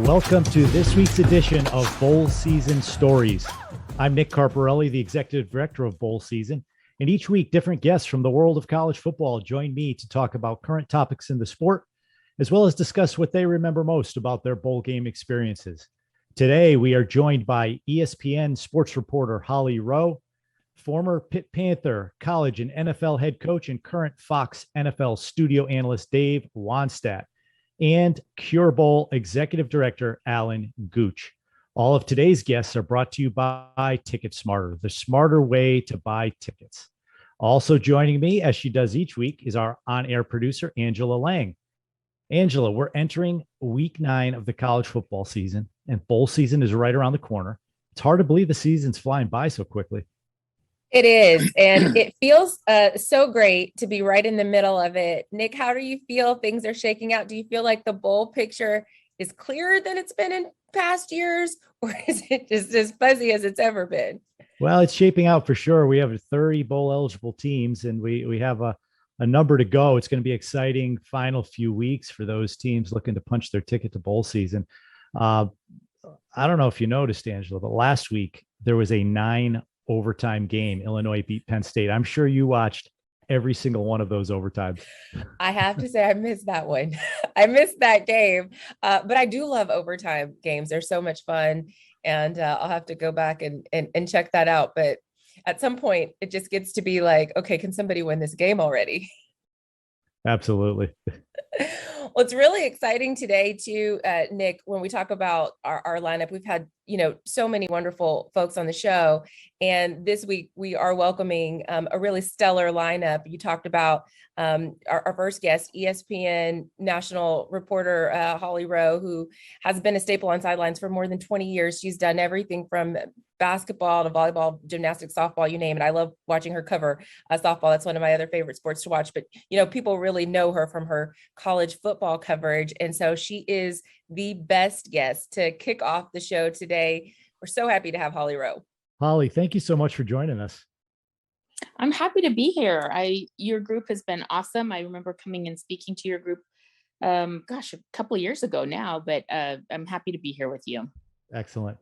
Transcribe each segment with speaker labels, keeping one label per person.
Speaker 1: Welcome to this week's edition of Bowl Season Stories. I'm Nick Carparelli, the Executive Director of Bowl Season, and each week different guests from the world of college football join me to talk about current topics in the sport, as well as discuss what they remember most about their bowl game experiences. Today, we are joined by ESPN sports reporter Holly Rowe, former Pitt Panther, college and NFL head coach, and current Fox NFL studio analyst Dave Wannstedt, and Cure Bowl Executive Director Alan Gooch. All of today's guests are brought to you by Ticket Smarter, the smarter way to buy tickets. Also joining me, as she does each week, is our on-air producer, Angela Lang. Angela, we're entering week 9 of the college football season, and bowl season is right around the corner. It's hard to believe the season's flying by so quickly.
Speaker 2: It is, and it feels so great to be right in the middle of it. Nick, how do you feel things are shaking out? Do you feel like the bowl picture is clearer than it's been in past years, or is it just as fuzzy as it's ever been?
Speaker 1: Well, it's shaping out for sure. We have 30 bowl eligible teams, and we have a number to go. It's going to be exciting final few weeks for those teams looking to punch their ticket to bowl season. I don't know if you noticed, Angela, but last week there was a 9 overtime game. Illinois beat Penn State. I'm sure you watched every single one of those overtimes.
Speaker 2: I have to say I missed that one. I missed that game, but I do love overtime games. They're so much fun, and I'll have to go back and check that out. But at some point, it just gets to be like, okay, can somebody win this game already?
Speaker 1: Absolutely.
Speaker 2: Well, it's really exciting today too, Nick, when we talk about our lineup. We've had, so many wonderful folks on the show. And this week we are welcoming a really stellar lineup. You talked about our first guest, ESPN national reporter, Holly Rowe, who has been a staple on sidelines for more than 20 years. She's done everything from basketball to volleyball, gymnastics, softball, you name it. I love watching her cover softball. That's one of my other favorite sports to watch. But, people really know her from her college football coverage. And so she is the best guest to kick off the show today. We're so happy to have Holly Rowe.
Speaker 1: Holly, thank you so much for joining us.
Speaker 3: I'm happy to be here. Your group has been awesome. I remember coming and speaking to your group, a couple of years ago now, but I'm happy to be here with you.
Speaker 1: Excellent.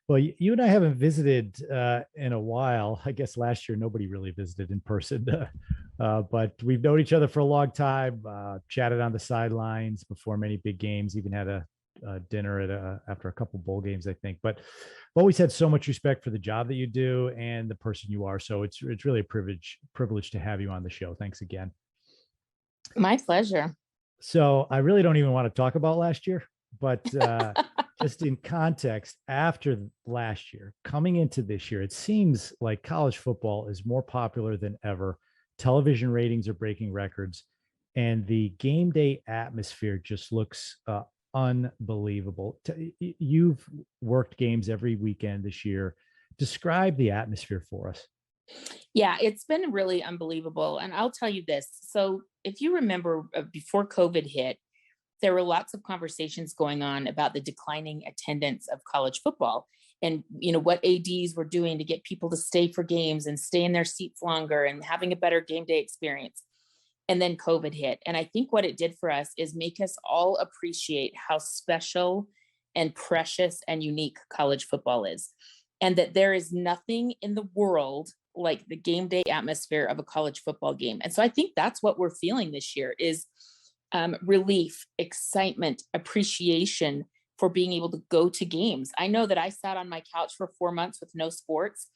Speaker 1: Well, you and I haven't visited in a while. I guess last year nobody really visited in person, but we've known each other for a long time. Chatted on the sidelines before many big games. Even had a dinner after a couple bowl games, I think. But I've always had so much respect for the job that you do and the person you are. So it's really a privilege to have you on the show. Thanks again.
Speaker 3: My pleasure.
Speaker 1: So I really don't even want to talk about last year, but just in context, after last year, coming into this year, it seems like college football is more popular than ever. Television ratings are breaking records, and the game day atmosphere just looks unbelievable. You've worked games every weekend this year. Describe the atmosphere for us.
Speaker 3: Yeah, it's been really unbelievable. And I'll tell you this. So if you remember before COVID hit, there were lots of conversations going on about the declining attendance of college football and, what ADs were doing to get people to stay for games and stay in their seats longer and having a better game day experience. And then COVID hit. And I think what it did for us is make us all appreciate how special and precious and unique college football is. And that there is nothing in the world like the game day atmosphere of a college football game. And so I think that's what we're feeling this year is relief, excitement, appreciation for being able to go to games. I know that I sat on my couch for 4 months with no sports,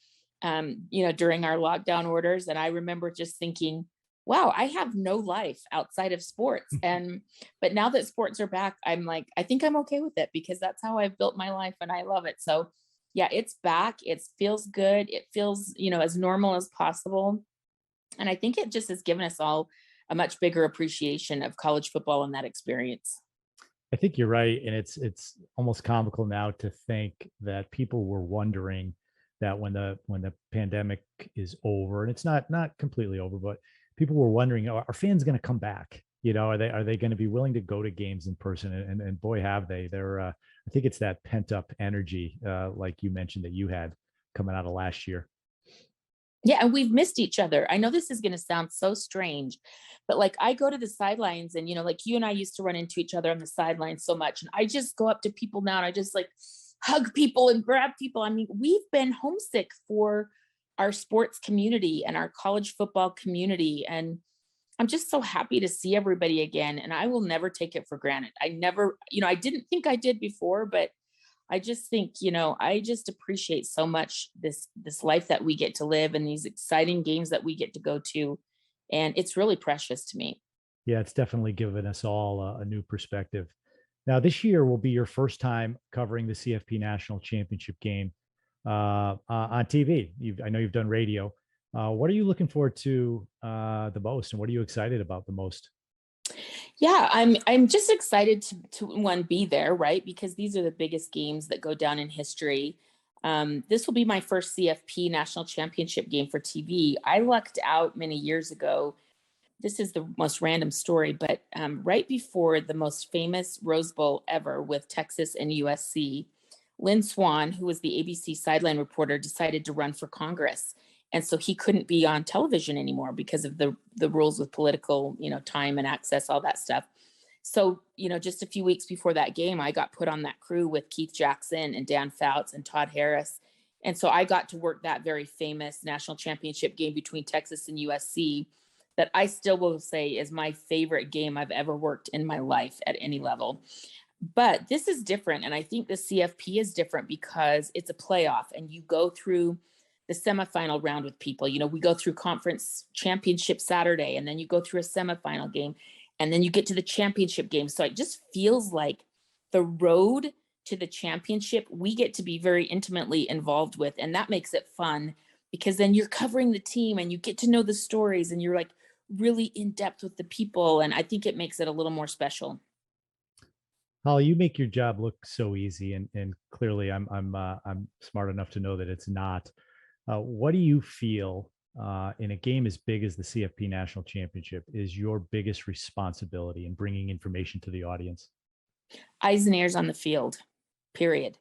Speaker 3: during our lockdown orders. And I remember just thinking, wow, I have no life outside of sports. But now that sports are back, I'm like, I think I'm okay with it because that's how I've built my life and I love it. So yeah, it's back. It feels good. It feels, as normal as possible. And I think it just has given us all a much bigger appreciation of college football and that experience.
Speaker 1: I think you're right. And it's almost comical now to think that people were wondering that when the pandemic is over, and it's not completely over, but people were wondering, are fans going to come back? Are they going to be willing to go to games in person? And boy, have they. I think it's that pent up energy, like you mentioned, that you had coming out of last year.
Speaker 3: Yeah, and we've missed each other. I know this is going to sound so strange, but like I go to the sidelines and, like you and I used to run into each other on the sidelines so much. And I just go up to people now and I just like hug people and grab people. I mean, we've been homesick for our sports community and our college football community. And I'm just so happy to see everybody again. And I will never take it for granted. I never, I didn't think I did before, but I just think, I just appreciate so much this life that we get to live and these exciting games that we get to go to. And it's really precious to me.
Speaker 1: Yeah, it's definitely given us all a new perspective. Now, this year will be your first time covering the CFP National Championship game on TV. I know you've done radio. What are you looking forward to the most, and what are you excited about the most?
Speaker 3: Yeah, I'm just excited to one be there, right? Because these are the biggest games that go down in history. This will be my first CFP National Championship game for TV. I lucked out many years ago. This is the most random story, but right before the most famous Rose Bowl ever with Texas and USC, Lynn Swan, who was the ABC sideline reporter, decided to run for Congress. And so he couldn't be on television anymore because of the rules with political, time and access, all that stuff. So, just a few weeks before that game, I got put on that crew with Keith Jackson and Dan Fouts and Todd Harris. And so I got to work that very famous national championship game between Texas and USC that I still will say is my favorite game I've ever worked in my life at any level. But this is different. And I think the CFP is different because it's a playoff and you go through the semifinal round with people. We go through conference championship Saturday, and then you go through a semifinal game, and then you get to the championship game. So it just feels like the road to the championship, we get to be very intimately involved with. And that makes it fun because then you're covering the team and you get to know the stories and you're like really in depth with the people. And I think it makes it a little more special.
Speaker 1: Holly, you make your job look so easy, and clearly I'm smart enough to know that it's not. What do you feel in a game as big as the CFP National Championship is your biggest responsibility in bringing information to the audience?
Speaker 3: Eyes and ears on the field, period.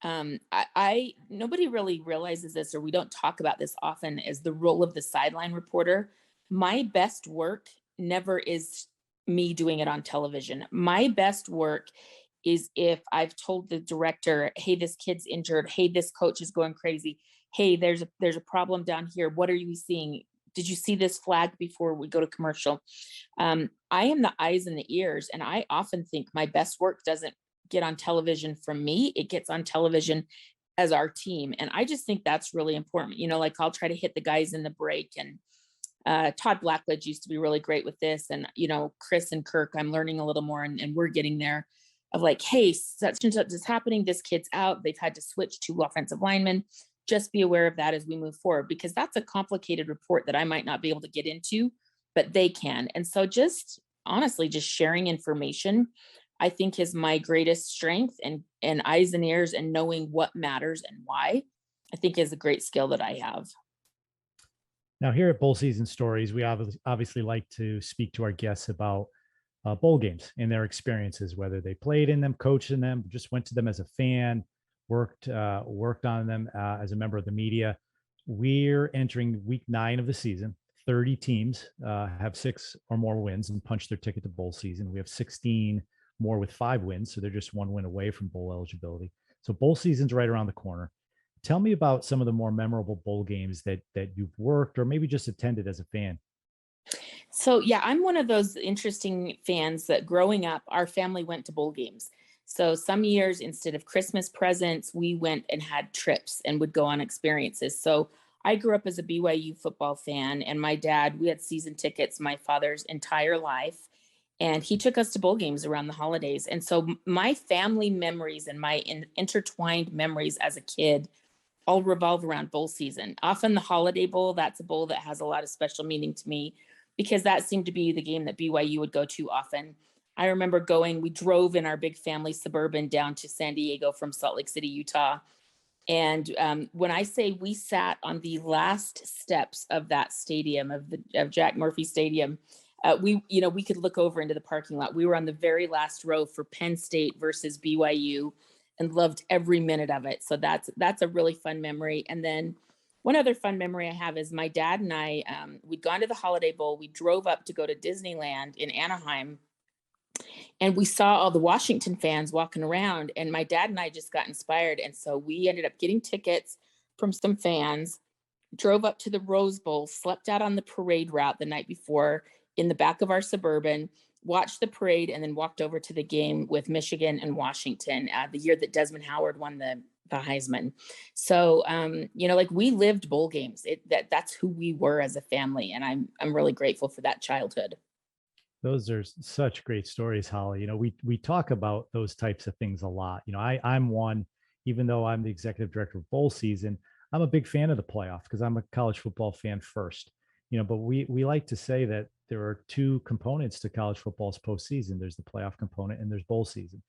Speaker 3: I nobody really realizes this, or we don't talk about this often, is the role of the sideline reporter. My best work never is me doing it on television. My best work is if I've told the director, hey, this kid's injured, hey, this coach is going crazy, hey, there's a problem down here, what are you seeing, did you see this flag before we go to commercial? I am the eyes and the ears, and I often think my best work doesn't get on television from me, it gets on television as our team. And I just think that's really important. Like I'll try to hit the guys in the break, and Todd Blackledge used to be really great with this. And, Chris and Kirk, I'm learning a little more, and we're getting there of like, hey, such and such is happening. This kid's out. They've had to switch to offensive linemen. Just be aware of that as we move forward, because that's a complicated report that I might not be able to get into, but they can. And so just honestly, just sharing information, I think is my greatest strength, and eyes and ears and knowing what matters and why, I think is a great skill that I have.
Speaker 1: Now, here at Bowl Season Stories, we obviously like to speak to our guests about bowl games and their experiences, whether they played in them, coached in them, just went to them as a fan, worked on them as a member of the media. We're entering week 9 of the season. 30 teams have 6 or more wins and punch their ticket to bowl season. We have 16 more with 5 wins, so they're just 1 win away from bowl eligibility. So bowl season's right around the corner. Tell me about some of the more memorable bowl games that you've worked or maybe just attended as a fan.
Speaker 3: So yeah, I'm one of those interesting fans that growing up, our family went to bowl games. So some years, instead of Christmas presents, we went and had trips and would go on experiences. So I grew up as a BYU football fan, and my dad, we had season tickets my father's entire life, and he took us to bowl games around the holidays. And so my family memories and my intertwined memories as a kid all revolve around bowl season. Often the Holiday Bowl, that's a bowl that has a lot of special meaning to me because that seemed to be the game that BYU would go to often. I remember we drove in our big family Suburban down to San Diego from Salt Lake City, Utah. And when I say we sat on the last steps of that stadium, of Jack Murphy Stadium, we could look over into the parking lot. We were on the very last row for Penn State versus BYU and loved every minute of it. So that's a really fun memory. And then One other fun memory I have is my dad and I, we'd gone to the Holiday Bowl. We drove up to go to Disneyland in Anaheim, and we saw all the Washington fans walking around, and my dad and I just got inspired. And so we ended up getting tickets from some fans, drove up to the Rose Bowl, slept out on the parade route the night before in the back of our Suburban, watched the parade, and then walked over to the game with Michigan and Washington, the year that Desmond Howard won the Heisman. So, like, we lived bowl games. That's who we were as a family. And I'm really grateful for that childhood.
Speaker 1: Those are such great stories, Holly. We talk about those types of things a lot. I'm one, even though I'm the executive director of bowl season, I'm a big fan of the playoff because I'm a college football fan first. But we like to say that there are two components to college football's postseason. There's the playoff component and there's bowl season.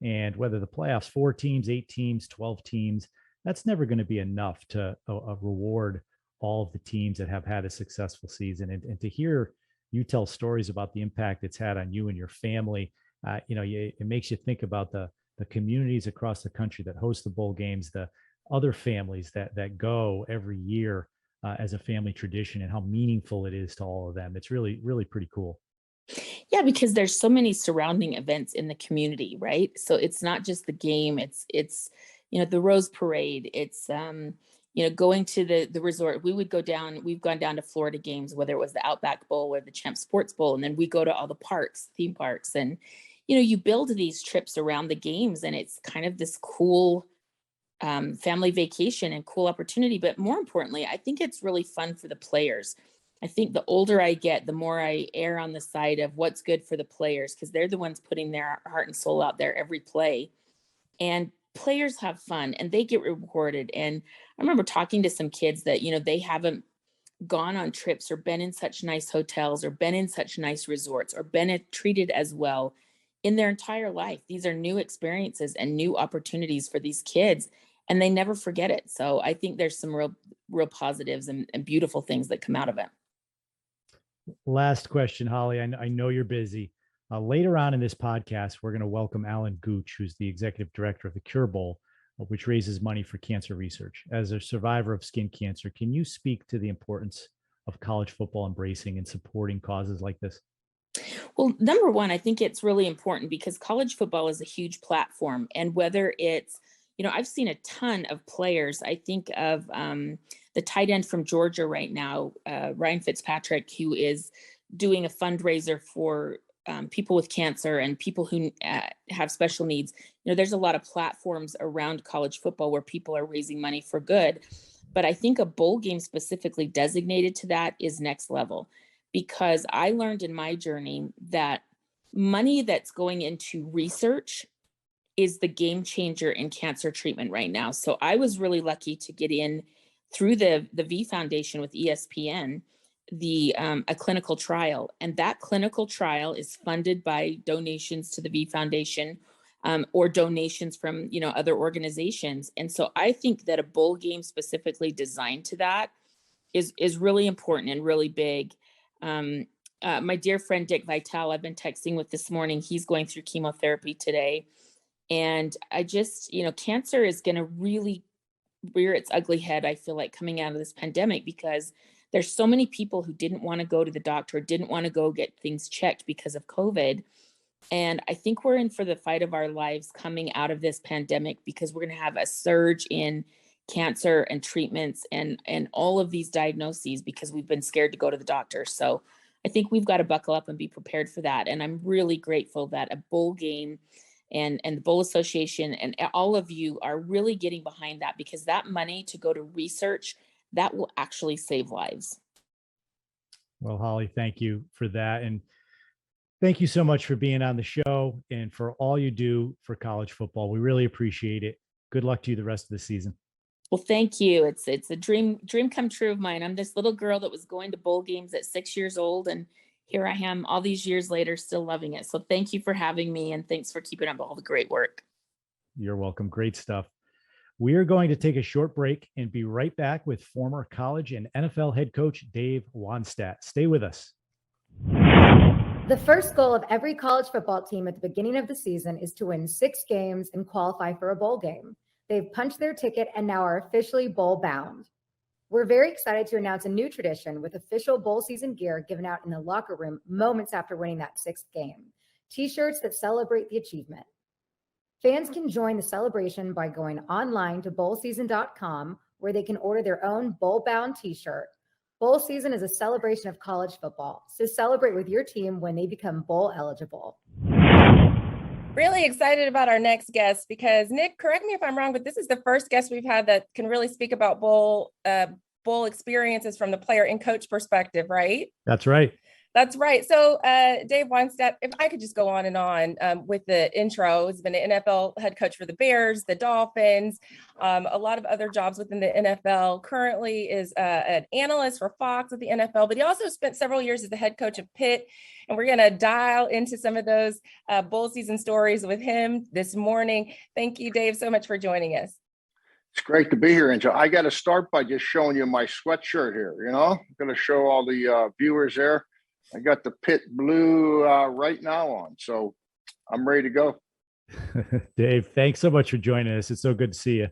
Speaker 1: And whether the playoffs, 4 teams, 8 teams, 12 teams, that's never going to be enough to reward all of the teams that have had a successful season. And to hear you tell stories about the impact it's had on you and your family, it makes you think about the communities across the country that host the bowl games, the other families that go every year as a family tradition, and how meaningful it is to all of them. It's really, really pretty cool.
Speaker 3: Yeah, because there's so many surrounding events in the community, right? So it's not just the game, it's the Rose Parade, it's going to the resort. We've gone down to Florida games, whether it was the Outback Bowl or the Champ Sports Bowl, and then we go to all the parks, theme parks, and you build these trips around the games, and it's kind of this cool family vacation and cool opportunity. But more importantly, I think it's really fun for the players. I think the older I get, the more I err on the side of what's good for the players, because they're the ones putting their heart and soul out there every play. And players have fun and they get rewarded. And I remember talking to some kids that, they haven't gone on trips or been in such nice hotels or been in such nice resorts or been treated as well in their entire life. These are new experiences and new opportunities for these kids, and they never forget it. So I think there's some real positives and beautiful things that come out of it.
Speaker 1: Last question, Holly. I know you're busy. Later on in this podcast, we're going to welcome Alan Gooch, who's the executive director of the Cure Bowl, which raises money for cancer research. As a survivor of skin cancer, can you speak to the importance of college football embracing and supporting causes like this?
Speaker 3: Well, number one, I think it's really important because college football is a huge platform. And whether it's, I've seen a ton of players. I think of the tight end from Georgia right now, Ryan Fitzpatrick, who is doing a fundraiser for people with cancer and people who have special needs. There's a lot of platforms around college football where people are raising money for good. But I think a bowl game specifically designated to that is next level, because I learned in my journey that money that's going into research is the game changer in cancer treatment right now. So I was really lucky to get in through the V Foundation with ESPN, a clinical trial. And that clinical trial is funded by donations to the V Foundation or donations from, other organizations. And so I think that a bowl game specifically designed to that is really important and really big. My dear friend, Dick Vitale, I've been texting with this morning. He's going through chemotherapy today. And I just, cancer is going to really rear its ugly head, I feel like, coming out of this pandemic, because there's so many people who didn't want to go to the doctor, didn't want to go get things checked because of COVID. And I think we're in for the fight of our lives coming out of this pandemic, because we're going to have a surge in cancer and treatments and all of these diagnoses because we've been scared to go to the doctor. So I think we've got to buckle up and be prepared for that. And I'm really grateful that a bowl game and the Bowl Association and all of you are really getting behind that, because that money to go to research, that will actually save lives.
Speaker 1: Well, Holly, thank you for that. And thank you so much for being on the show and for all you do for college football. We really appreciate it. Good luck to you the rest of the season.
Speaker 3: Well, thank you. It's a dream come true of mine. I'm this little girl that was going to bowl games at 6 years old, and here I am all these years later, still loving it. So thank you for having me, and thanks for keeping up all the great work.
Speaker 1: You're welcome. Great stuff. We are going to take a short break and be right back with former college and NFL head coach Dave Wannstedt. Stay with us.
Speaker 4: The first goal of every college football team at the beginning of the season is to win 6 games and qualify for a bowl game. They've punched their ticket and now are officially bowl bound. We're very excited to announce a new tradition with official bowl season gear given out in the locker room moments after winning that 6th game. T-shirts that celebrate the achievement. Fans can join the celebration by going online to bowlseason.com, where they can order their own bowl-bound T-shirt. Bowl season is a celebration of college football, so celebrate with your team when they become bowl eligible.
Speaker 2: Really excited about our next guest because, Nick, correct me if I'm wrong, but this is the first guest we've had that can really speak about bowl experiences from the player and coach perspective, right?
Speaker 1: That's right.
Speaker 2: That's right. So, Dave Wannstedt, if I could just go on and on with the intro, he's been an NFL head coach for the Bears, the Dolphins, a lot of other jobs within the NFL. Currently is an analyst for Fox at the NFL, but he also spent several years as the head coach of Pitt. And we're going to dial into some of those bowl season stories with him this morning. Thank you, Dave, so much for joining us.
Speaker 5: It's great to be here, Angel. I got to start by just showing you my sweatshirt here. I'm going to show all the viewers there. I got the Pitt blue right now on, so I'm ready to go.
Speaker 1: Dave, thanks so much for joining us. It's so good to see you.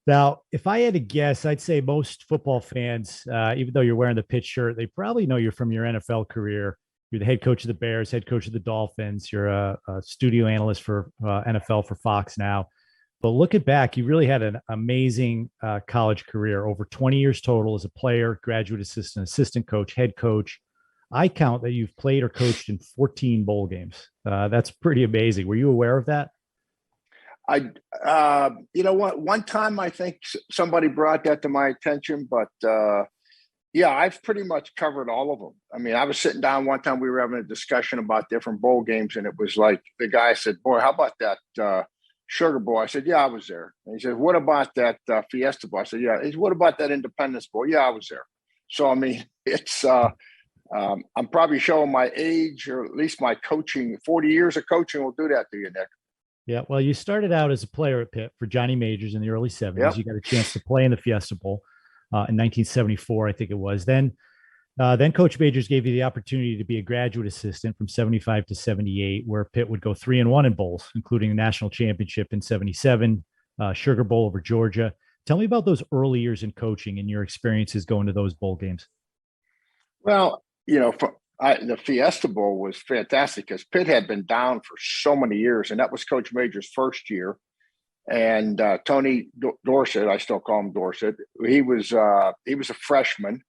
Speaker 1: Now, if I had to guess, I'd say most football fans, even though you're wearing the Pitt shirt, they probably know you from your NFL career. You're the head coach of the Bears, head coach of the Dolphins. You're a studio analyst for NFL for Fox now. But looking back, you really had an amazing college career, over 20 years total as a player, graduate assistant, assistant coach, head coach. I count that you've played or coached in 14 bowl games. That's pretty amazing. Were you aware of that?
Speaker 5: One time I think somebody brought that to my attention, but I've pretty much covered all of them. I mean, I was sitting down one time, we were having a discussion about different bowl games, and it was like the guy said, "Boy, how about that Sugar Bowl?" I said, "Yeah, I was there." And he said, "What about that Fiesta Bowl?" I said, "Yeah." He said, "What about that Independence Bowl?" "Yeah, I was there." So, I mean, it's I'm probably showing my age, or at least my coaching. 40 years of coaching will do that to you, Nick.
Speaker 1: Yeah, well, you started out as a player at Pitt for Johnny Majors in the early 70s.
Speaker 5: Yep.
Speaker 1: You got a chance to play in the Fiesta Bowl in 1974, I think it was. Then Coach Majors gave you the opportunity to be a graduate assistant from 75 to 78, where Pitt would go 3-1 in bowls, including the national championship in 77, Sugar Bowl over Georgia. Tell me about those early years in coaching and your experiences going to those bowl games.
Speaker 5: Well, the Fiesta Bowl was fantastic because Pitt had been down for so many years, and that was Coach Major's first year. And Tony Dorsett, I still call him Dorsett, he was a freshman,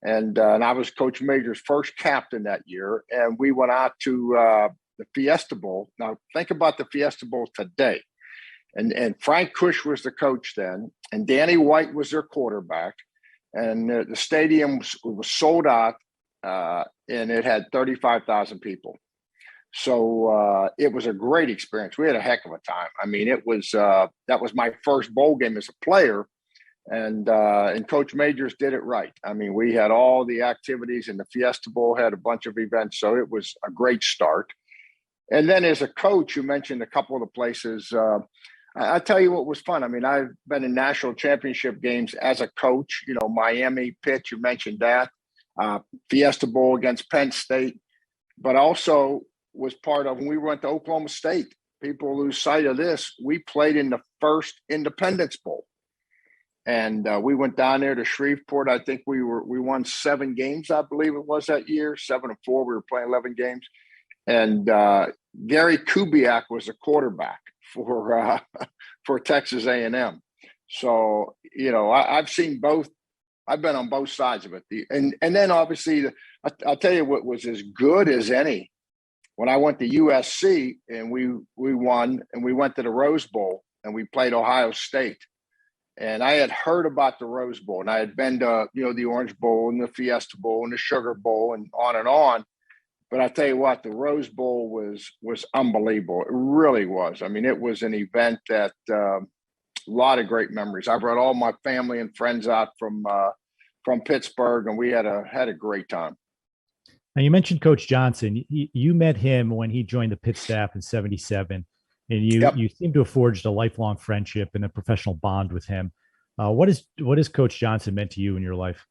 Speaker 5: and I was Coach Major's first captain that year. And we went out to the Fiesta Bowl. Now, think about the Fiesta Bowl today. And Frank Gooch was the coach then, and Danny White was their quarterback. And the stadium was sold out, and it had 35,000 people. So it was a great experience. We had a heck of a time. I mean, it was that was my first bowl game as a player, and Coach Majors did it right. I mean, we had all the activities, and the Fiesta Bowl had a bunch of events, so it was a great start. And then as a coach, you mentioned a couple of the places. I'll tell you what was fun. I mean, I've been in national championship games as a coach, Miami, Pitt, you mentioned that, Fiesta Bowl against Penn State, but also was part of when we went to Oklahoma State. People lose sight of this. We played in the first Independence Bowl. And we went down there to Shreveport. I think we won 7 games, I believe it was that year, 7-4. We were playing 11 games. And Gary Kubiak was the quarterback for Texas A&M. So, I've seen both. I've been on both sides of it. And then obviously, I'll tell you what was as good as any. When I went to USC and we won, and we went to the Rose Bowl and we played Ohio State. And I had heard about the Rose Bowl, and I had been to, the Orange Bowl and the Fiesta Bowl and the Sugar Bowl and on and on. But I tell you what, the Rose Bowl was unbelievable. It really was. I mean, it was an event that a lot of great memories. I brought all my family and friends out from Pittsburgh, and we had a great time.
Speaker 1: Now, you mentioned Coach Johnson. You met him when he joined the Pitt staff in 77, and you seem to have forged a lifelong friendship and a professional bond with him. What has Coach Johnson meant to you in your life?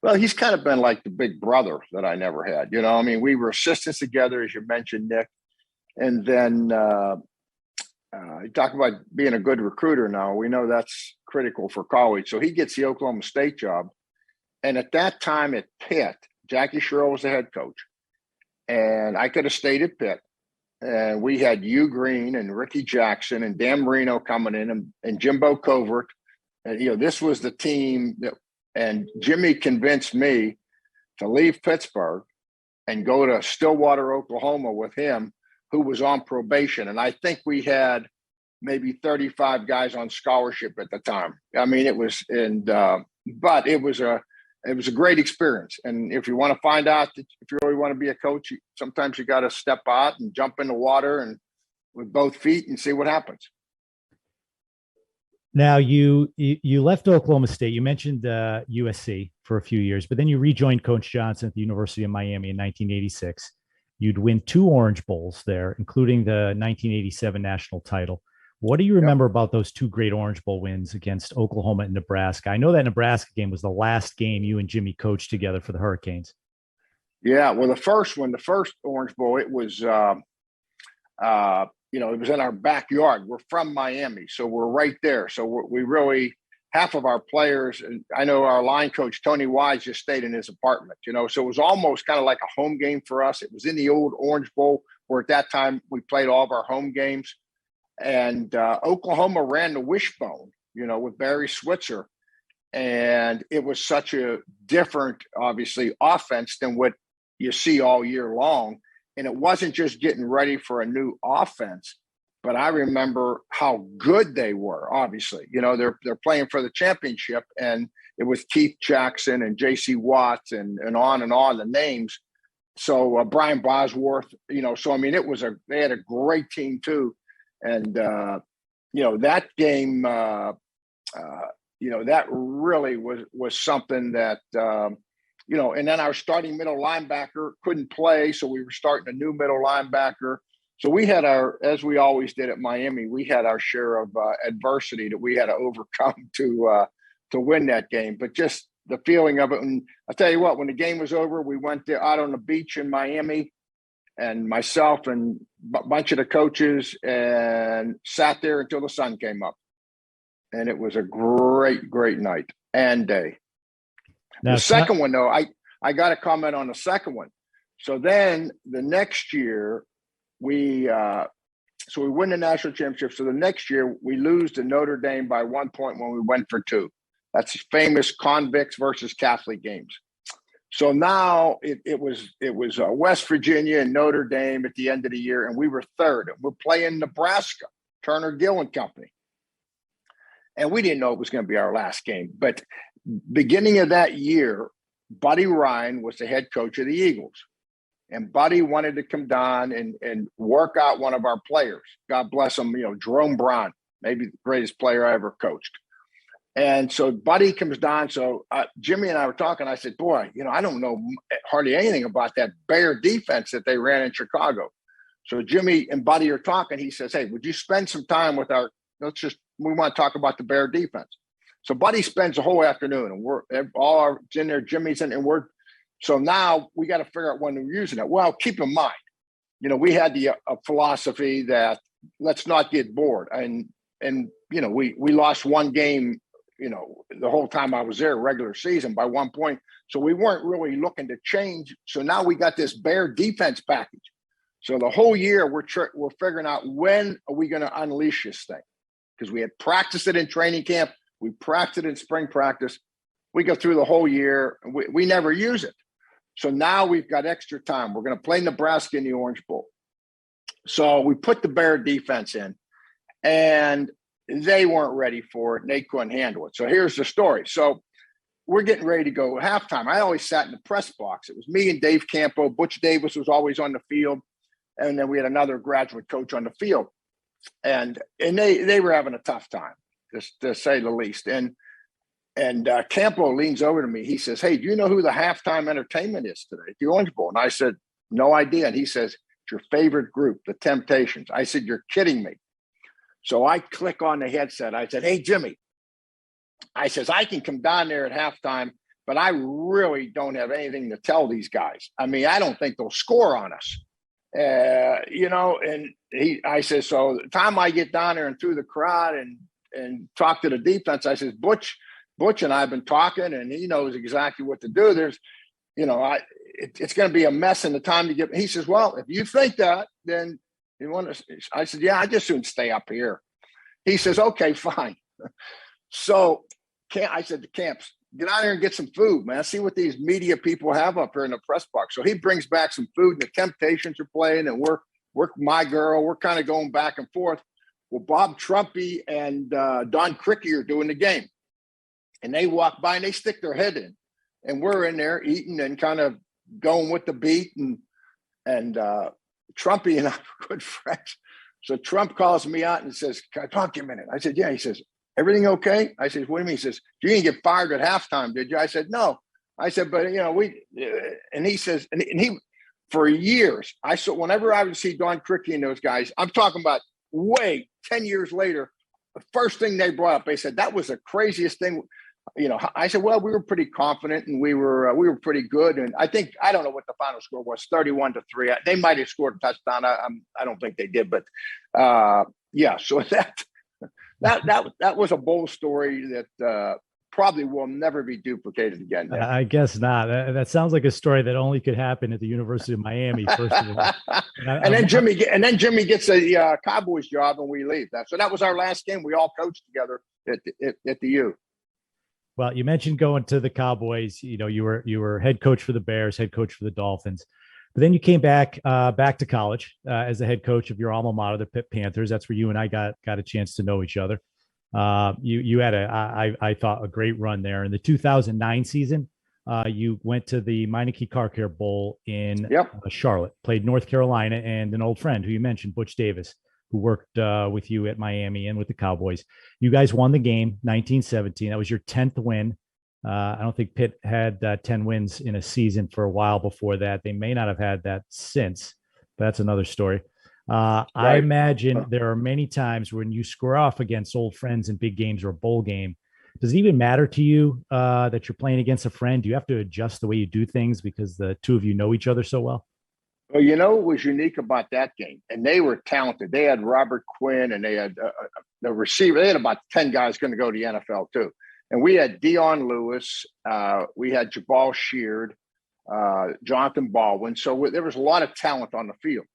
Speaker 5: Well, he's kind of been like the big brother that I never had. I mean, we were assistants together, as you mentioned, Nick. And then you talk about being a good recruiter now. We know that's critical for college. So he gets the Oklahoma State job. And at that time at Pitt, Jackie Sherrill was the head coach. And I could have stayed at Pitt. And we had Hugh Green and Ricky Jackson and Dan Marino coming in and Jimbo Covert. And, this was the team and Jimmy convinced me to leave Pittsburgh and go to Stillwater, Oklahoma with him, who was on probation. And I think we had maybe 35 guys on scholarship at the time. I mean, it was, but it was a great experience. And if you want to find out that if you really want to be a coach, sometimes you got to step out and jump in the water and with both feet and see what happens.
Speaker 1: Now you left Oklahoma State. You mentioned USC for a few years, but then you rejoined Coach Johnson at the University of Miami in 1986. You'd win 2 Orange Bowls there, including the 1987 national title. What do you remember about those 2 great Orange Bowl wins against Oklahoma and Nebraska? I know that Nebraska game was the last game you and Jimmy coached together for the Hurricanes.
Speaker 5: Yeah, well, the first Orange Bowl, it was it was in our backyard. We're from Miami, so we're right there. So we really, half of our players, and I know our line coach, Tony Wise, just stayed in his apartment, so it was almost kind of like a home game for us. It was in the old Orange Bowl, where at that time we played all of our home games. And Oklahoma ran the wishbone, with Barry Switzer. And it was such a different, obviously, offense than what you see all year long. And it wasn't just getting ready for a new offense, but I remember how good they were. Obviously, they're playing for the championship, and it was Keith Jackson and J.C. Watts and on the names. So Brian Bosworth, so I mean, they had a great team too, and that game, that really was something that. And then our starting middle linebacker couldn't play, so we were starting a new middle linebacker. So we had as we always did at Miami, we had our share of adversity that we had to overcome to win that game. But just the feeling of it, and I'll tell you what, when the game was over, we went out on the beach in Miami, and myself and a bunch of the coaches, and sat there until the sun came up. And it was a great, great night and day.
Speaker 1: Now,
Speaker 5: the second one, though, I got to comment on the second one. So then the next year, we win the national championship. So the next year, we lose to Notre Dame by 1 point when we went for 2. That's famous convicts versus Catholic games. So now it was West Virginia and Notre Dame at the end of the year, and we were third. And we're playing Nebraska, Turner Gill and Company. And we didn't know it was going to be our last game. But beginning of that year, Buddy Ryan was the head coach of the Eagles. And Buddy wanted to come down and work out one of our players. God bless him, Jerome Brown, maybe the greatest player I ever coached. And so Buddy comes down. So Jimmy and I were talking. I said, boy, I don't know hardly anything about that Bear defense that they ran in Chicago. So Jimmy and Buddy are talking. He says, hey, would you spend some time with we want to talk about the Bear defense. So Buddy spends the whole afternoon, and we're all our in there, Jimmy's in, and so now we got to figure out when we're using it. Well, keep in mind, we had the philosophy that let's not get bored, and we lost one game, the whole time I was there, regular season, by 1 point. So we weren't really looking to change. So now we got this Bear defense package. So the whole year we're figuring out when are we going to unleash this thing, because we had practiced it in training camp. We practiced it in spring practice. We go through the whole year, and we never use it. So now we've got extra time. We're going to play Nebraska in the Orange Bowl. So we put the Bear defense in, and they weren't ready for it, and they couldn't handle it. So here's the story. So we're getting ready to go halftime. I always sat in the press box. It was me and Dave Campo. Butch Davis was always on the field, and then we had another graduate coach on the field. And they were having a tough time, to say the least. And Campo leans over to me. He says, hey, do you know who the halftime entertainment is today at the Orange Bowl? And I said, no idea. And he says, it's your favorite group, the Temptations. I said, you're kidding me. So I click on the headset. I said, hey, Jimmy. I says, I can come down there at halftime, but I really don't have anything to tell these guys. I mean, I don't think they'll score on us. And I said, so the time I get down there and through the crowd and talk to the defense, I says, Butch and I have been talking, and he knows exactly what to do. There's, it's going to be a mess in the time to get. He says, well, if you think that, then you want to. I said, yeah, I just soon stay up here. He says, okay, fine. So I said to Camps, get out here and get some food, man. See what these media people have up here in the press box. So he brings back some food, and the Temptations are playing, and we're my girl. We're kind of going back and forth. Well, Bob Trumpy and Don Cricky are doing the game. And they walk by and they stick their head in. And we're in there eating and kind of going with the beat. And Trumpy and I are good friends. So Trump calls me out and says, can I talk to you a minute? I said, yeah. He says, everything okay? I said, what do you mean? He says, you didn't get fired at halftime, did you? I said, no. I said, but, and he says, and he, for years, whenever I would see Don Cricky and those guys, I'm talking about 10 years later, the first thing they brought up, they said, that was the craziest thing. I said, well, we were pretty confident and we were pretty good. And I don't know what the final score was, 31-3. They might have scored a touchdown. I don't think they did, but yeah. So that was a bold story that probably will never be duplicated again.
Speaker 1: I guess not. That sounds like a story that only could happen at the University of Miami, first of all. And then
Speaker 5: Jimmy gets a Cowboys job and we leave. So that was our last game. We all coached together at the U.
Speaker 1: Well, you mentioned going to the Cowboys. You were head coach for the Bears, head coach for the Dolphins, but then you came back to college as the head coach of your alma mater, the Pitt Panthers. That's where you and I got a chance to know each other. You had I thought a great run there in the 2009 season. You went to the Meineke Car Care Bowl in Charlotte, played North Carolina, and an old friend who you mentioned, Butch Davis, who worked with you at Miami and with the Cowboys. You guys won the game, 19-17. That was your 10th win. I don't think Pitt had 10 wins in a season for a while before that. They may not have had that since, but that's another story. Right. I imagine there are many times when you score off against old friends in big games or a bowl game. Does it even matter to you that you're playing against a friend? Do you have to adjust the way you do things because the two of you know each other so well?
Speaker 5: Well, what was unique about that game, and they were talented. They had Robert Quinn, and they had the receiver. They had about 10 guys going to go to the NFL too. And we had Dion Lewis, we had Jabal Sheard, Jonathan Baldwin. So there was a lot of talent on the field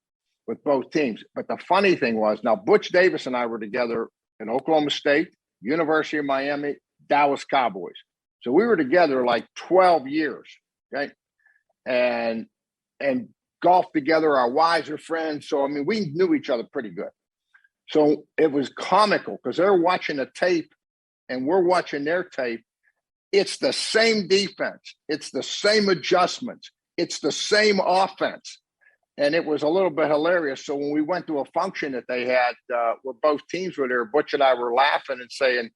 Speaker 5: with both teams. But the funny thing was, now Butch Davis and I were together in Oklahoma State, University of Miami, Dallas Cowboys. So we were together like 12 years, okay? And golfed together. Our wives are friends. So, we knew each other pretty good. So it was comical because they're watching a tape and we're watching their tape. It's the same defense. It's the same adjustments. It's the same offense. And it was a little bit hilarious. So when we went to a function that they had where both teams were there, Butch and I were laughing and saying,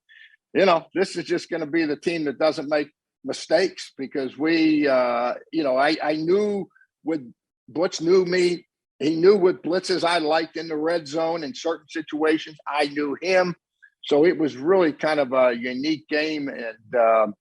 Speaker 5: this is just going to be the team that doesn't make mistakes because I knew with Butch knew me. He knew what blitzes I liked in the red zone in certain situations. I knew him. So it was really kind of a unique game. And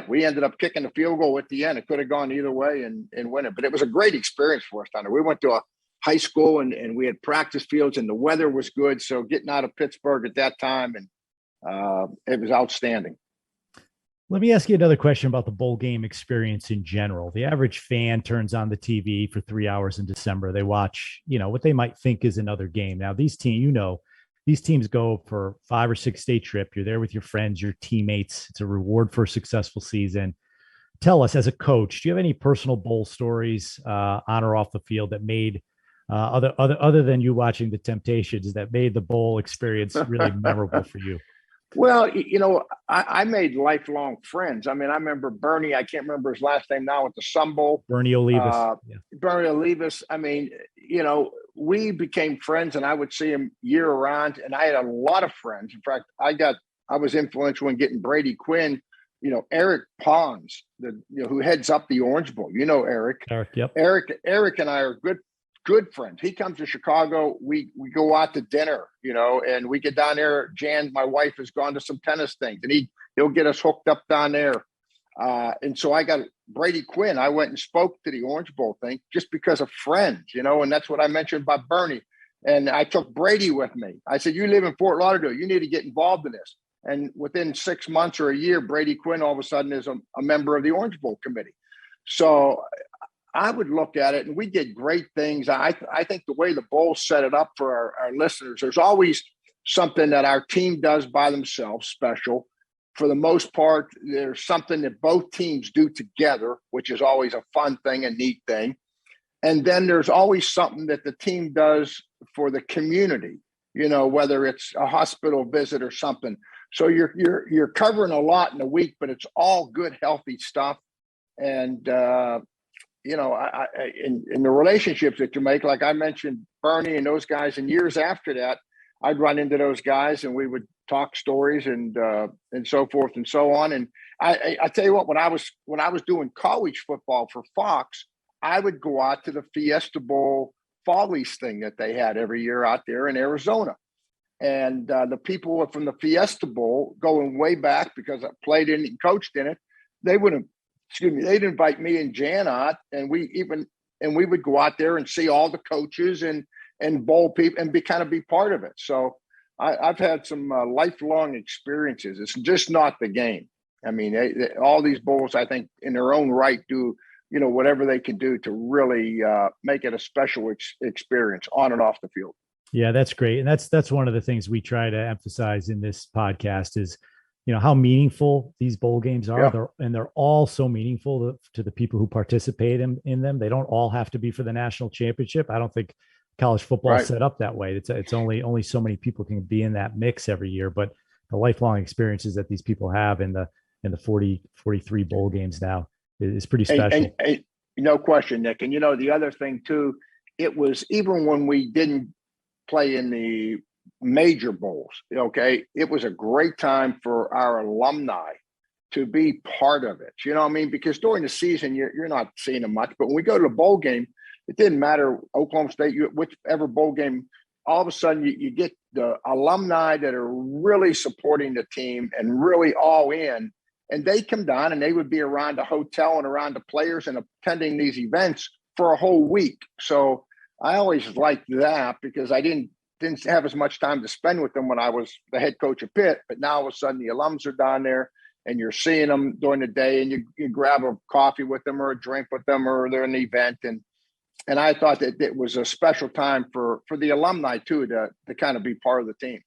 Speaker 5: we ended up kicking the field goal at the end. It could have gone either way and win it. But it was a great experience for us down there. We went to a high school and we had practice fields and the weather was good. So getting out of Pittsburgh at that time, and it was outstanding.
Speaker 1: Let me ask you another question about the bowl game experience in general. The average fan turns on the TV for 3 hours in December. They watch, what they might think is another game. Now, these teams go for 5 or 6 day trip. You're there with your friends, your teammates. It's a reward for a successful season. Tell us, as a coach, do you have any personal bowl stories on or off the field that made other than you watching the Temptations that made the bowl experience really memorable for you?
Speaker 5: Well, I made lifelong friends. I remember Bernie, I can't remember his last name now, with the Sun Bowl.
Speaker 1: Bernie Olivas.
Speaker 5: Bernie Olivas. We became friends and I would see him year round. And I had a lot of friends. In fact, I was influential in getting Brady Quinn, Eric Pons, who heads up the Orange Bowl. Eric.
Speaker 1: Yep.
Speaker 5: Eric and I are good friends. He comes to Chicago. We go out to dinner, and we get down there. Jan, my wife, has gone to some tennis things, and he'll get us hooked up down there. And so I got Brady Quinn. I went and spoke to the Orange Bowl thing just because of friends, and that's what I mentioned about Bernie. And I took Brady with me. I said, you live in Fort Lauderdale. You need to get involved in this. And within 6 months or a year, Brady Quinn all of a sudden is a member of the Orange Bowl committee. So I would look at it, and we did great things. I think the way the bowl set it up for our listeners, there's always something that our team does by themselves special. For the most part, there's something that both teams do together, which is always a fun thing, a neat thing. And then there's always something that the team does for the community, whether it's a hospital visit or something. So you're covering a lot in a week, but it's all good, healthy stuff. And, in the relationships that you make, like I mentioned, Bernie and those guys, and years after that, I'd run into those guys and we would talk stories and so forth and so on. And I tell you what, when I was doing college football for Fox, I would go out to the Fiesta Bowl Follies thing that they had every year out there in Arizona. And the people from the Fiesta Bowl, going way back because I played in it and coached in it, they'd invite me and Jan out, and we would go out there and see all the coaches and bowl people and be part of it. So I've had some lifelong experiences. It's just not the game. I mean, all these bowls, I think, in their own right, do whatever they can do to really make it a special experience on and off the field.
Speaker 1: Yeah, that's great. And that's one of the things we try to emphasize in this podcast is, how meaningful these bowl games are.
Speaker 5: Yeah.
Speaker 1: They're all so meaningful to the people who participate in them. They don't all have to be for the national championship. I don't think college football is set up that way. It's only so many people can be in that mix every year, but the lifelong experiences that these people have in the 43 bowl games now is pretty special.
Speaker 5: And no question, Nick. And the other thing too, it was even when we didn't play in the major bowls, it was a great time for our alumni to be part of it. You know what I mean? Because during the season, you're not seeing them much, but when we go to the bowl game, it didn't matter, Oklahoma State, whichever bowl game, all of a sudden you get the alumni that are really supporting the team and really all in, and they come down and they would be around the hotel and around the players and attending these events for a whole week. So I always liked that because I didn't have as much time to spend with them when I was the head coach of Pitt, but now all of a sudden the alums are down there and you're seeing them during the day, and you grab a coffee with them or a drink with them, or they're in an event. And I thought that it was a special time for the alumni too, to kind of be part of the team.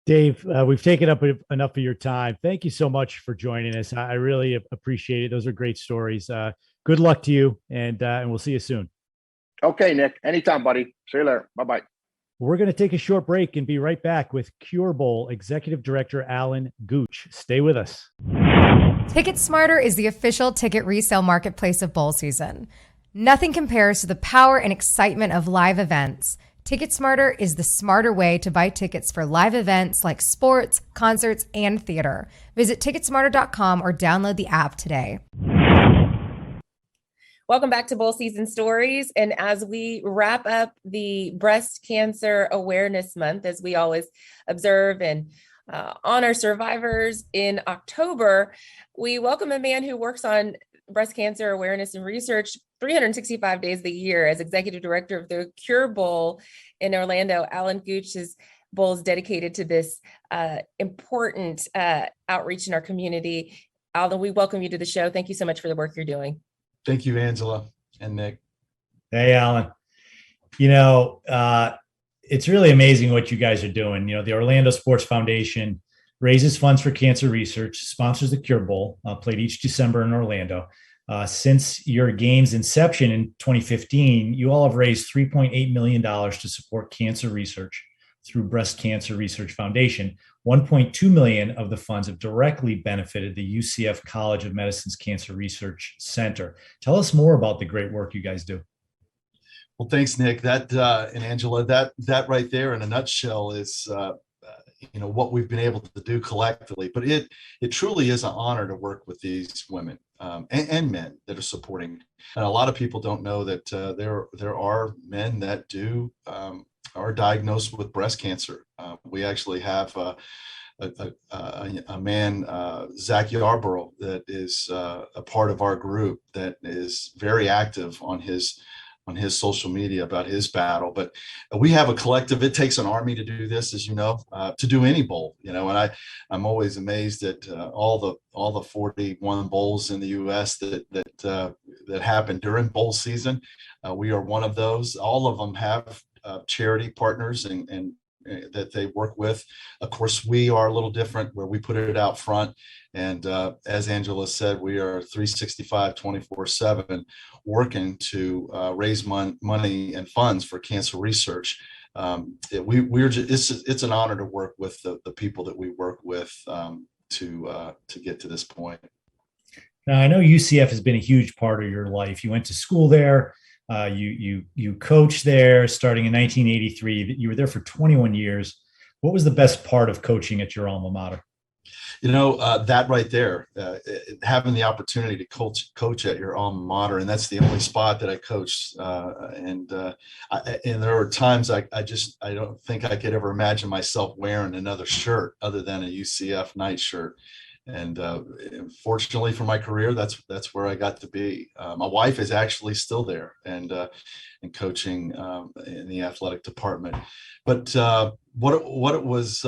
Speaker 1: Dave, we've taken up enough of your time. Thank you so much for joining us. I really appreciate it. Those are great stories. Good luck to you, and we'll see you soon.
Speaker 5: Okay, Nick. Anytime, buddy. See you later. Bye-bye.
Speaker 1: We're going to take a short break and be right back with Cure Bowl Executive Director Alan Gooch. Stay with us.
Speaker 6: TicketSmarter is the official ticket resale marketplace of bowl season. Nothing compares to the power and excitement of live events. TicketSmarter is the smarter way to buy tickets for live events like sports, concerts, and theater. Visit ticketsmarter.com or download the app today.
Speaker 2: Welcome back to Bowl Season Stories. And as we wrap up the Breast Cancer Awareness Month, as we always observe and honor survivors in October, we welcome a man who works on breast cancer awareness and research 365 days of the year as executive director of the Cure Bowl in Orlando. Alan Gooch's bowl is dedicated to this important outreach in our community. Alan, we welcome you to the show. Thank you so much for the work you're doing.
Speaker 7: Thank you, Angela and Nick.
Speaker 1: Hey, Alan. It's really amazing what you guys are doing. The Orlando Sports Foundation raises funds for cancer research, sponsors the Cure Bowl, played each December in Orlando. Since your game's inception in 2015, you all have raised $3.8 million to support cancer research through Breast Cancer Research Foundation. 1.2 million of the funds have directly benefited the UCF College of Medicine's Cancer Research Center. Tell us more about the great work you guys do.
Speaker 7: Well, thanks, Nick. That and Angela, that right there in a nutshell is what we've been able to do collectively. But it truly is an honor to work with these women and men that are supporting. And a lot of people don't know that there are men that are diagnosed with breast cancer. We actually have a man, Zach Yarborough, that is a part of our group that is very active on his social media about his battle. But we have a collective. It takes an army to do this, as you know, to do any bowl, and I'm always amazed at all the 41 bowls in the U.S. that happen during bowl season. We are one of those. All of them have charity partners and that they work with. Of course, we are a little different where we put it out front. And as Angela said, we are 365, 24/7 working to raise money and funds for cancer research. It's an honor to work with the people that we work with to get to this point.
Speaker 1: Now, I know UCF has been a huge part of your life. You went to school there. You coached there starting in 1983. You were there for 21 years. What was the best part of coaching at your alma mater?
Speaker 7: That right there, having the opportunity to coach at your alma mater, and that's the only spot that I coached. And there were times I don't think I could ever imagine myself wearing another shirt other than a UCF night shirt. And fortunately for my career, that's where I got to be. My wife is actually still there and coaching in the athletic department. But what it was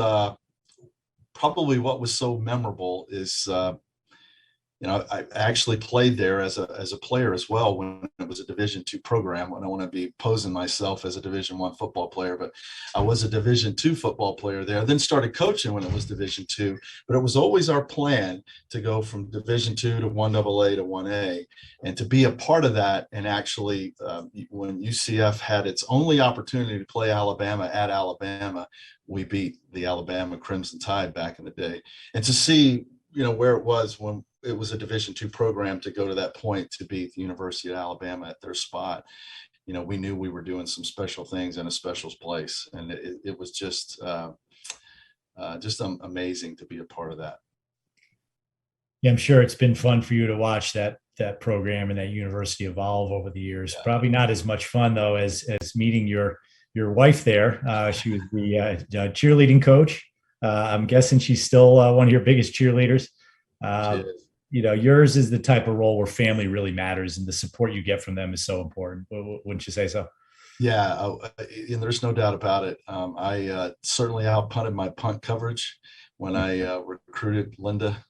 Speaker 7: probably what was so memorable is I actually played there as a player as well when it was a Division II program. I don't want to be posing myself as a Division I football player, but I was a Division II football player there. Then started coaching when it was Division II. But it was always our plan to go from Division II to 1AA to 1A, and to be a part of that. And actually, when UCF had its only opportunity to play Alabama at Alabama, we beat the Alabama Crimson Tide back in the day. And to see where it was when it was a Division II program, to go to that point to beat the University of Alabama at their spot, we knew we were doing some special things in a special place, and it was just amazing to be a part of that.
Speaker 1: Yeah, I'm sure it's been fun for you to watch that program and that university evolve over the years. Yeah. Probably not as much fun though as meeting your wife there. She was the cheerleading coach. I'm guessing she's still one of your biggest cheerleaders. Yours is the type of role where family really matters, and the support you get from them is so important. Wouldn't you say so?
Speaker 7: Yeah, and there's no doubt about it. I certainly outpunted my punt coverage when I recruited Linda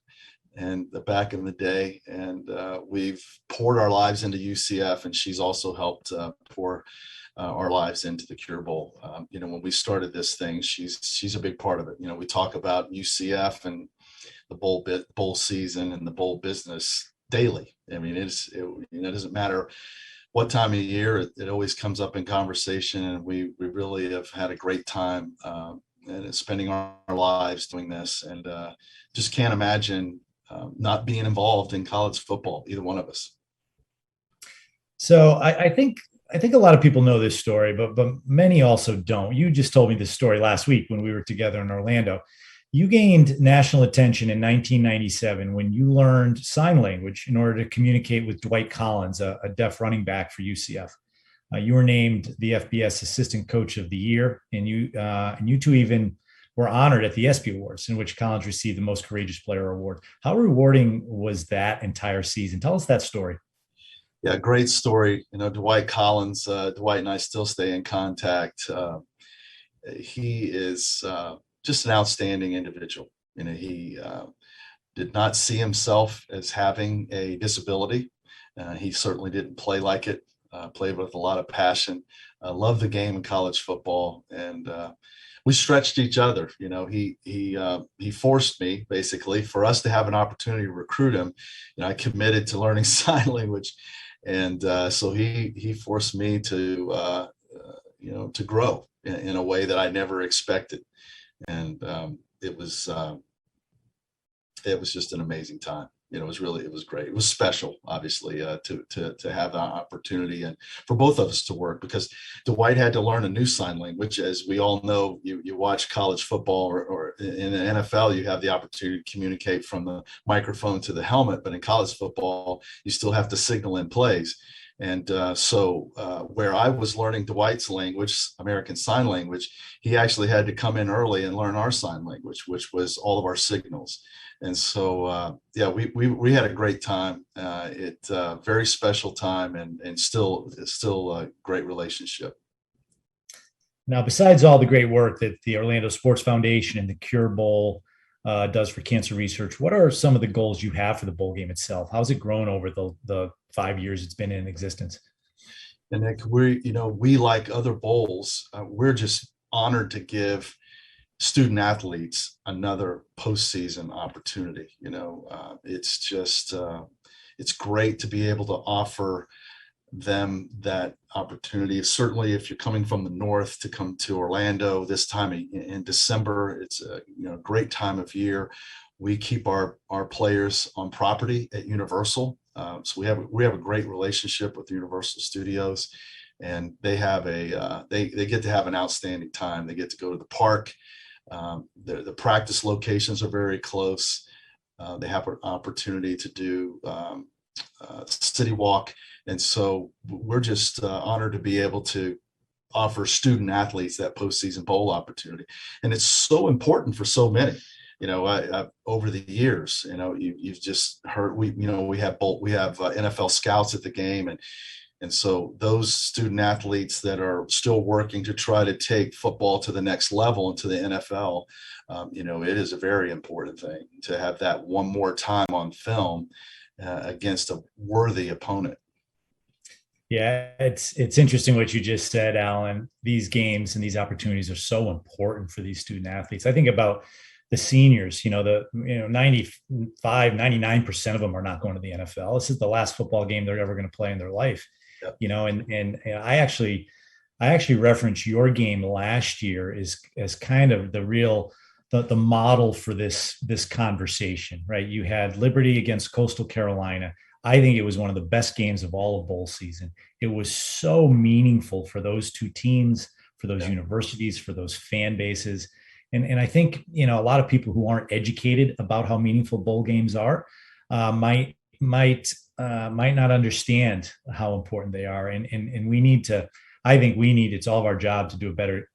Speaker 7: and back in the day, and we've poured our lives into UCF, and she's also helped pour our lives into the Cure Bowl. When we started this thing, she's a big part of it. We talk about UCF and the bowl season and the bowl business daily. I mean, it doesn't matter what time of year, it always comes up in conversation, and we really have had a great time and spending our lives doing this, and just can't imagine not being involved in college football, either one of us.
Speaker 1: So I think a lot of people know this story, but many also don't. You just told me this story last week when we were together in Orlando. You gained national attention in 1997 when you learned sign language in order to communicate with Dwight Collins, a deaf running back for UCF. You were named the FBS Assistant Coach of the Year, and you two even were honored at the ESPY Awards, in which Collins received the Most Courageous Player Award. How rewarding was that entire season? Tell us that story.
Speaker 7: Yeah, great story. Dwight Collins, Dwight and I still stay in contact. He is just an outstanding individual. He did not see himself as having a disability. He certainly didn't play like it, played with a lot of passion, loved the game in college football. And we stretched each other. He forced me, basically, for us to have an opportunity to recruit him. I committed to learning sign language. And so he forced me to grow in a way that I never expected. And it was just an amazing time. It was great. It was special, obviously, to have the opportunity and for both of us to work, because Dwight had to learn a new sign language. As we all know, you watch college football or in the NFL, you have the opportunity to communicate from the microphone to the helmet, but in college football, you still have to signal in plays. And where I was learning Dwight's language, American Sign Language, he actually had to come in early and learn our sign language, which was all of our signals. And so, we had a great time. Very special time, and still a great relationship.
Speaker 1: Now, besides all the great work that the Orlando Sports Foundation and the Cure Bowl does for cancer research, what are some of the goals you have for the bowl game itself? How's it grown over the 5 years it's been in existence?
Speaker 7: And Nick, we like other bowls, we're just honored to give student athletes another postseason opportunity. It's great to be able to offer them that opportunity. Certainly, if you're coming from the north to come to Orlando this time in December, it's a great time of year. We keep our players on property at Universal, so we have a great relationship with Universal Studios, and they have they get to have an outstanding time. They get to go to the park. The practice locations are very close. They have an opportunity to do city walk. And so we're just honored to be able to offer student athletes that postseason bowl opportunity. And it's so important for so many. Over the years, you've just heard we have NFL scouts at the game, and so those student athletes that are still working to try to take football to the next level into the NFL, it is a very important thing to have that one more time on film against a worthy opponent.
Speaker 1: Yeah, it's interesting what you just said, Alan. These games and these opportunities are so important for these student athletes. I think about the seniors, 95, 99% of them are not going to the NFL. This is the last football game they're ever going to play in their life. Yep. And I actually reference your game last year as kind of the model for this conversation, right? You had Liberty against Coastal Carolina. I think it was one of the best games of all of bowl season. It was so meaningful for those two teams, for those universities, for those fan bases. And I think, a lot of people who aren't educated about how meaningful bowl games are might not understand how important they are. And it's all of our job to do a better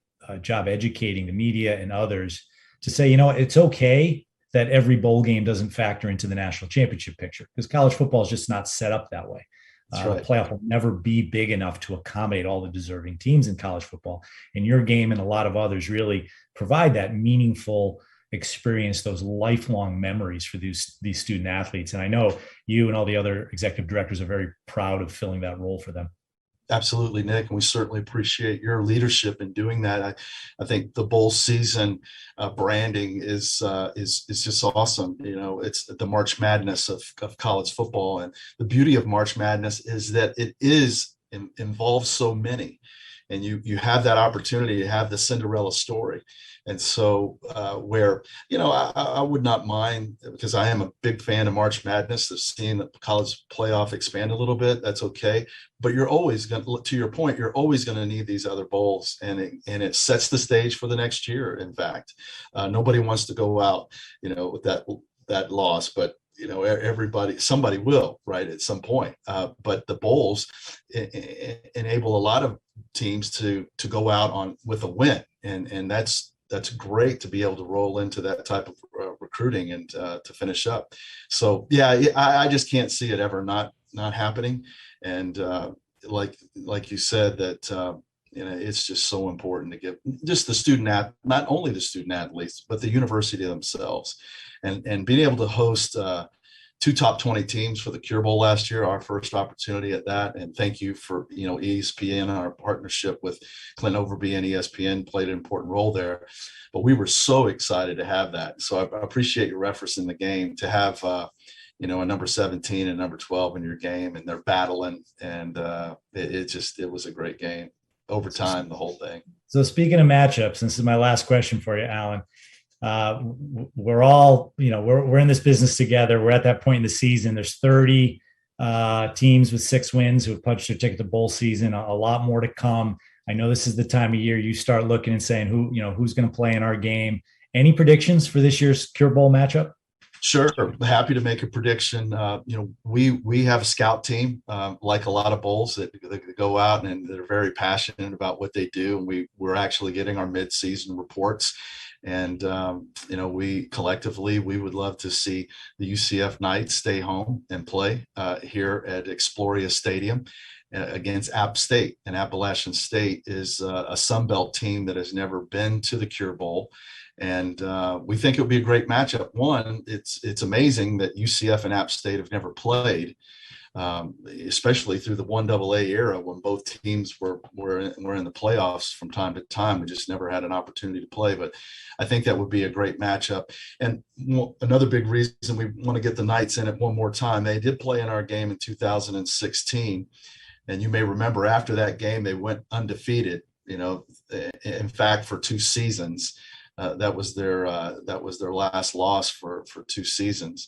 Speaker 1: job educating the media and others to say, it's okay that every bowl game doesn't factor into the national championship picture, because college football is just not set up that way. Right. The playoff will never be big enough to accommodate all the deserving teams in college football. And your game and a lot of others really provide that meaningful experience, those lifelong memories for these student athletes. And I know you and all the other executive directors are very proud of filling that role for them.
Speaker 7: Absolutely, Nick, and we certainly appreciate your leadership in doing that. I think the bowl season branding is just awesome. It's the March Madness of college football, and the beauty of March Madness is that it involves so many, and you have that opportunity to have the Cinderella story. And so where, I would not mind, because I am a big fan of March Madness, of seeing the college playoff expand a little bit. That's okay. But you're always going to your point, you're always going to need these other bowls, and it sets the stage for the next year. In fact, nobody wants to go out, with that loss, but somebody will, right, at some point. But the bowls enable a lot of teams to go out with a win, and that's great to be able to roll into that type of recruiting and to finish up. So I just can't see it ever not happening. And like you said, that it's just so important to give just the student not only the student athletes, but the university themselves, and being able to host two top 20 teams for the Cure Bowl last year, our first opportunity at that. And thank you for, ESPN, our partnership with Clint Overby and ESPN played an important role there. But we were so excited to have that. So I appreciate your referencing the game, to have, a number 17 and number 12 in your game, and they're battling. And it was a great game. Overtime, the whole thing.
Speaker 1: So speaking of matchups, this is my last question for you, Alan. We're all, we're in this business together. We're at that point in the season. There's 30 teams with 6 wins who have punched their ticket to bowl season. A lot more to come. I know this is the time of year you start looking and saying who's going to play in our game. Any predictions for this year's Cure Bowl matchup?
Speaker 7: Sure, happy to make a prediction. We have a scout team, like a lot of bowls that go out and that are very passionate about what they do. And we're actually getting our mid-season reports. And, we collectively, we would love to see the UCF Knights stay home and play here at Exploria Stadium against App State. And Appalachian State is a Sun Belt team that has never been to the Cure Bowl. And we think it'll be a great matchup. One, it's amazing that UCF and App State have never played, especially through the 1AA era when both teams were in the playoffs from time to time. We just never had an opportunity to play. But I think that would be a great matchup. And another big reason we want to get the Knights in it one more time, they did play in our game in 2016. And you may remember after that game, they went undefeated, in fact, for 2 seasons. That was their last loss for 2 seasons.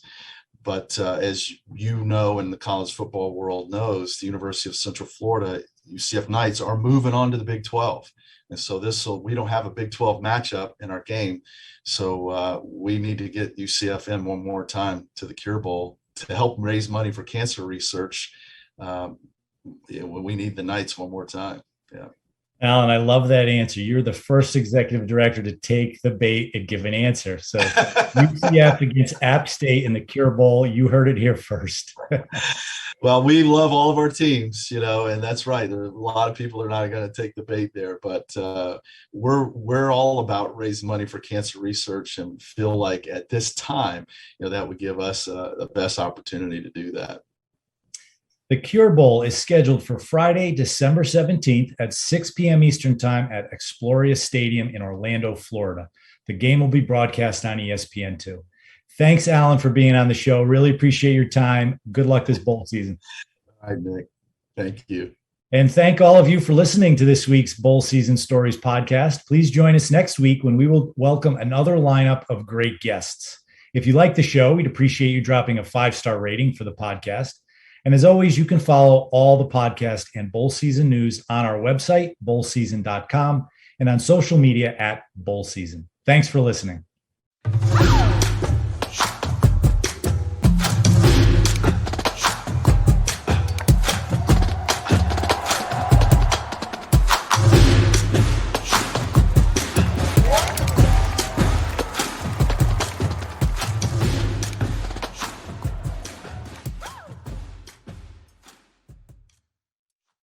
Speaker 7: But as you know, and the college football world knows, the University of Central Florida, UCF Knights are moving on to the Big 12. And so we don't have a Big 12 matchup in our game. So we need to get UCF in one more time to the Cure Bowl to help raise money for cancer research. We need the Knights one more time. Yeah.
Speaker 1: Alan, I love that answer. You're the first executive director to take the bait and give an answer. So UCF against App State in the Cure Bowl, you heard it here first.
Speaker 7: Well, we love all of our teams, and that's right. There are a lot of people are not going to take the bait there, but we're all about raising money for cancer research and feel like at this time, that would give us the best opportunity to do that.
Speaker 1: The Cure Bowl is scheduled for Friday, December 17th at 6 p.m. Eastern Time at Exploria Stadium in Orlando, Florida. The game will be broadcast on ESPN2. Thanks, Alan, for being on the show. Really appreciate your time. Good luck this bowl season.
Speaker 7: All right, Nick. Thank you.
Speaker 1: And thank all of you for listening to this week's Bowl Season Stories podcast. Please join us next week when we will welcome another lineup of great guests. If you like the show, we'd appreciate you dropping a 5-star rating for the podcast. And as always, you can follow all the podcast and bowl season news on our website, bowlseason.com, and on social media at Bowl Season. Thanks for listening.